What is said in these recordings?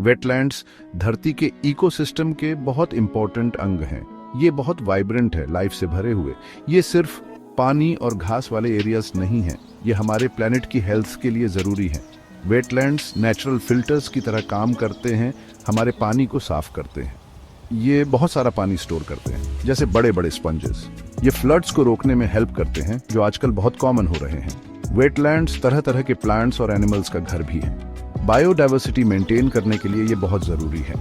Wetlands धरती के ecosystem के बहुत इंपॉर्टेंट अंग हैं। ये बहुत वाइब्रेंट है, लाइफ से भरे हुए। ये सिर्फ पानी और घास वाले एरियाज नहीं हैं, ये हमारे प्लेनेट की हेल्थ के लिए ज़रूरी हैं। वेटलैंड्स नेचुरल फिल्टर्स की तरह काम करते हैं, हमारे पानी को साफ करते हैं। ये बहुत सारा पानी स्टोर करते हैं, जैसे बड़े बड़े स्पंजेस। ये फ्लड्स को रोकने में हेल्प करते हैं, जो आजकल बहुत कॉमन हो रहे हैं। वेटलैंड्स तरह तरह के प्लांट्स और एनिमल्स का घर भी है। बायोडाइवर्सिटी मेंटेन करने के लिए ये बहुत ज़रूरी है।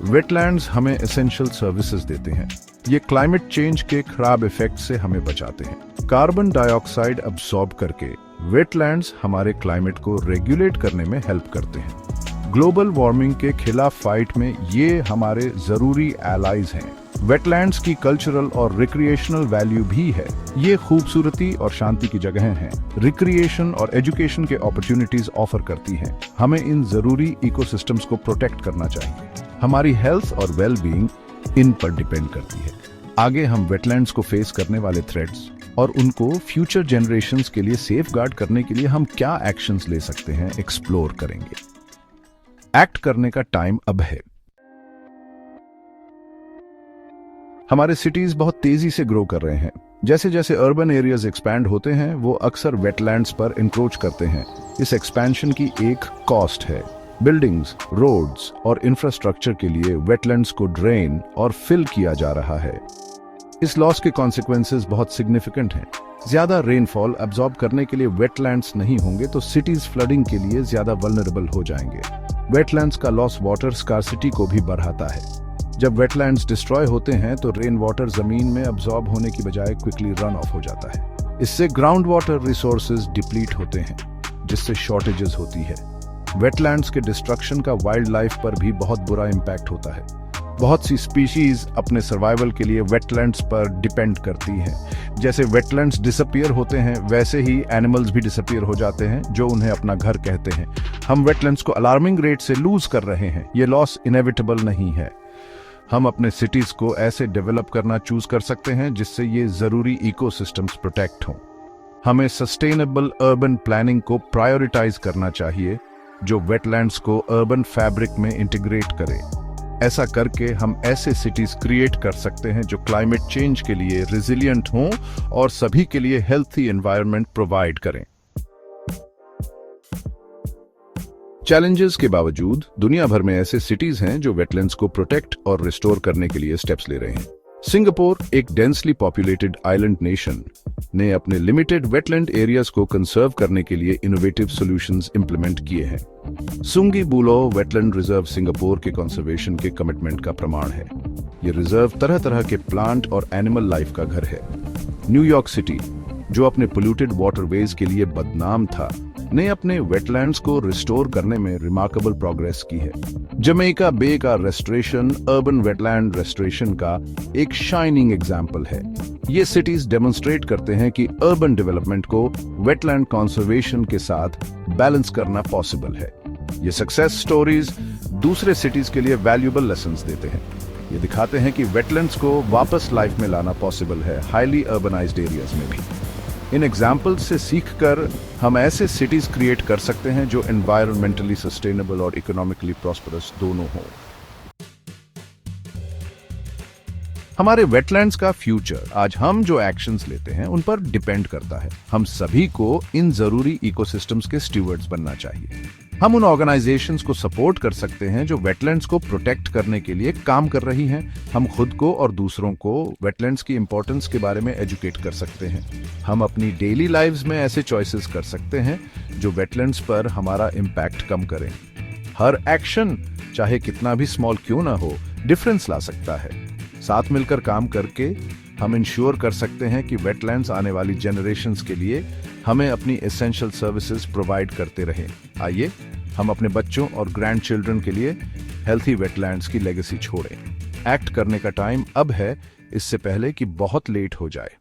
वेटलैंड्स हमें एसेंशियल सर्विसेज देते हैं। ये क्लाइमेट चेंज के खराब इफेक्ट से हमें बचाते हैं। कार्बन डाइऑक्साइड अब्सॉर्ब करके वेटलैंड्स हमारे क्लाइमेट को रेगुलेट करने में हेल्प करते हैं। ग्लोबल वार्मिंग के खिलाफ फाइट में ये हमारे ज़रूरी एलाइज हैं। वेटलैंड्स की कल्चरल और रिक्रिएशनल वैल्यू भी है। ये खूबसूरती और शांति की जगहें हैं, रिक्रिएशन और एजुकेशन के अपॉर्चुनिटीज ऑफर करती हैं। हमें इन जरूरी इकोसिस्टम्स को प्रोटेक्ट करना चाहिए। हमारी हेल्थ और वेल बीइंग इन पर डिपेंड करती है। आगे हम वेटलैंड्स को फेस करने वाले थ्रेट्स और उनको फ्यूचर जनरेशंस के लिए सेफगार्ड करने के लिए हम क्या एक्शंस ले सकते हैं, एक्सप्लोर करेंगे। एक्ट करने का टाइम अब है। हमारे सिटीज बहुत तेजी से ग्रो कर रहे हैं। जैसे जैसे अर्बन एरियाज एक्सपैंड होते हैं, वो अक्सर वेटलैंड्स पर इंक्रोच करते हैं। इस एक्सपेंशन की एक कॉस्ट है। बिल्डिंग्स, रोड्स और इंफ्रास्ट्रक्चर के लिए वेटलैंड्स को ड्रेन और फिल किया जा रहा है। इस लॉस के कॉन्सिक्वेंसेस बहुत सिग्निफिकेंट हैं। ज्यादा रेनफॉल अब्सॉर्ब करने के लिए वेटलैंड्स नहीं होंगे तो सिटीज फ्लडिंग के लिए ज्यादा वल्नरेबल हो जाएंगे। वेटलैंड्स का लॉस वाटर स्कार्सिटी को भी बढ़ाता है। जब वेटलैंड्स डिस्ट्रॉय होते हैं तो रेन वाटर जमीन में अब्सॉर्ब होने की बजाय क्विकली रन ऑफ हो जाता है। इससे ग्राउंड वाटर रिसोर्सेज डिप्लीट होते हैं, जिससे शॉर्टेजेस होती है। वेटलैंड्स के डिस्ट्रक्शन का वाइल्ड लाइफ पर भी बहुत बुरा इम्पैक्ट होता है। बहुत सी स्पीशीज अपने सर्वाइवल के लिए वेटलैंड्स पर डिपेंड करती हैं। जैसे वेटलैंड्स डिसअपीयर होते हैं, वैसे ही एनिमल्स भी डिसअपीयर हो जाते हैं, जो उन्हें अपना घर कहते हैं। हम वेटलैंड्स को अलार्मिंग रेट से लूज कर रहे हैं। ये लॉस इनेविटेबल नहीं है। हम अपने सिटीज को ऐसे डेवलप करना चूज कर सकते हैं जिससे ये जरूरी इकोसिस्टम्स प्रोटेक्ट हों। हमें सस्टेनेबल अर्बन प्लानिंग को प्रायोरिटाइज करना चाहिए, जो वेटलैंड्स को अर्बन फैब्रिक में इंटीग्रेट करे। ऐसा करके हम ऐसे सिटीज क्रिएट कर सकते हैं जो क्लाइमेट चेंज के लिए रिजिलियंट हों और सभी के लिए हेल्थी एनवायरनमेंट प्रोवाइड करें। चैलेंजेस के बावजूद दुनिया भर में ऐसे सिटीज हैं जो वेटलैंड्स को प्रोटेक्ट और रिस्टोर करने के लिए स्टेप्स ले रहे हैं। सिंगापुर, एक डेंसली पॉपुलेटेड आइलैंड नेशन, ने अपने लिमिटेड वेटलैंड एरियाज को कंजर्व करने के लिए इनोवेटिव सॉल्यूशंस इंप्लीमेंट किए हैं। सुंगी बुलो वेटलैंड रिजर्व सिंगापुर के कंजर्वेशन के कमिटमेंट का प्रमाण है। ये रिजर्व तरह तरह के प्लांट और एनिमल लाइफ का घर है। न्यूयॉर्क सिटी, जो अपने पोल्यूटेड वाटरवेज के लिए बदनाम था, ने अपने वेटलैंड्स को रिस्टोर करने में रिमार्केबल प्रोग्रेस की है। जमैका बे का रेस्टोरेशन अर्बन वेटलैंड रेस्टोरेशन का एक शाइनिंग एग्जाम्पल है। ये सिटीज डेमोन्स्ट्रेट करते हैं कि अर्बन डेवलपमेंट को वेटलैंड कंजर्वेशन के साथ बैलेंस करना पॉसिबल है। ये सक्सेस स्टोरीज दूसरे सिटीज के लिए वैल्यूएबल लेसन्स देते हैं। ये दिखाते हैं कि वेटलैंड्स को वापस लाइफ में लाना पॉसिबल है, हाईली अर्बनाइज्ड एरियाज में भी। इन एग्जाम्पल्स से सीखकर हम ऐसे सिटीज क्रिएट कर सकते हैं जो एनवायरमेंटली सस्टेनेबल और इकोनॉमिकली प्रॉस्परस दोनों हों। हमारे वेटलैंड्स का फ्यूचर आज हम जो एक्शंस लेते हैं उन पर डिपेंड करता है। हम सभी को इन जरूरी इकोसिस्टम्स के स्टीवर्ड्स बनना चाहिए। हम उन ऑर्गेनाइजेशंस को सपोर्ट कर सकते हैं जो वेटलैंड्स को प्रोटेक्ट करने के लिए काम कर रही हैं। हम खुद को और दूसरों को वेटलैंड्स की इंपॉर्टेंस के बारे में एजुकेट कर सकते हैं। हम अपनी डेली लाइव्स में ऐसे चॉइसेस कर सकते हैं जो वेटलैंड्स पर हमारा इम्पैक्ट कम करें। हर एक्शन, चाहे कितना भी स्मॉल क्यों ना हो, डिफरेंस ला सकता है। साथ मिलकर काम करके हम इंश्योर कर सकते हैं कि वेटलैंड्स आने वाली जनरेशंस के लिए हमें अपनी एसेंशियल सर्विसेज प्रोवाइड करते रहें। आइए हम अपने बच्चों और ग्रैंड चिल्ड्रन के लिए हेल्थी वेटलैंड्स की लेगेसी छोड़ें। एक्ट करने का टाइम अब है, इससे पहले कि बहुत लेट हो जाए।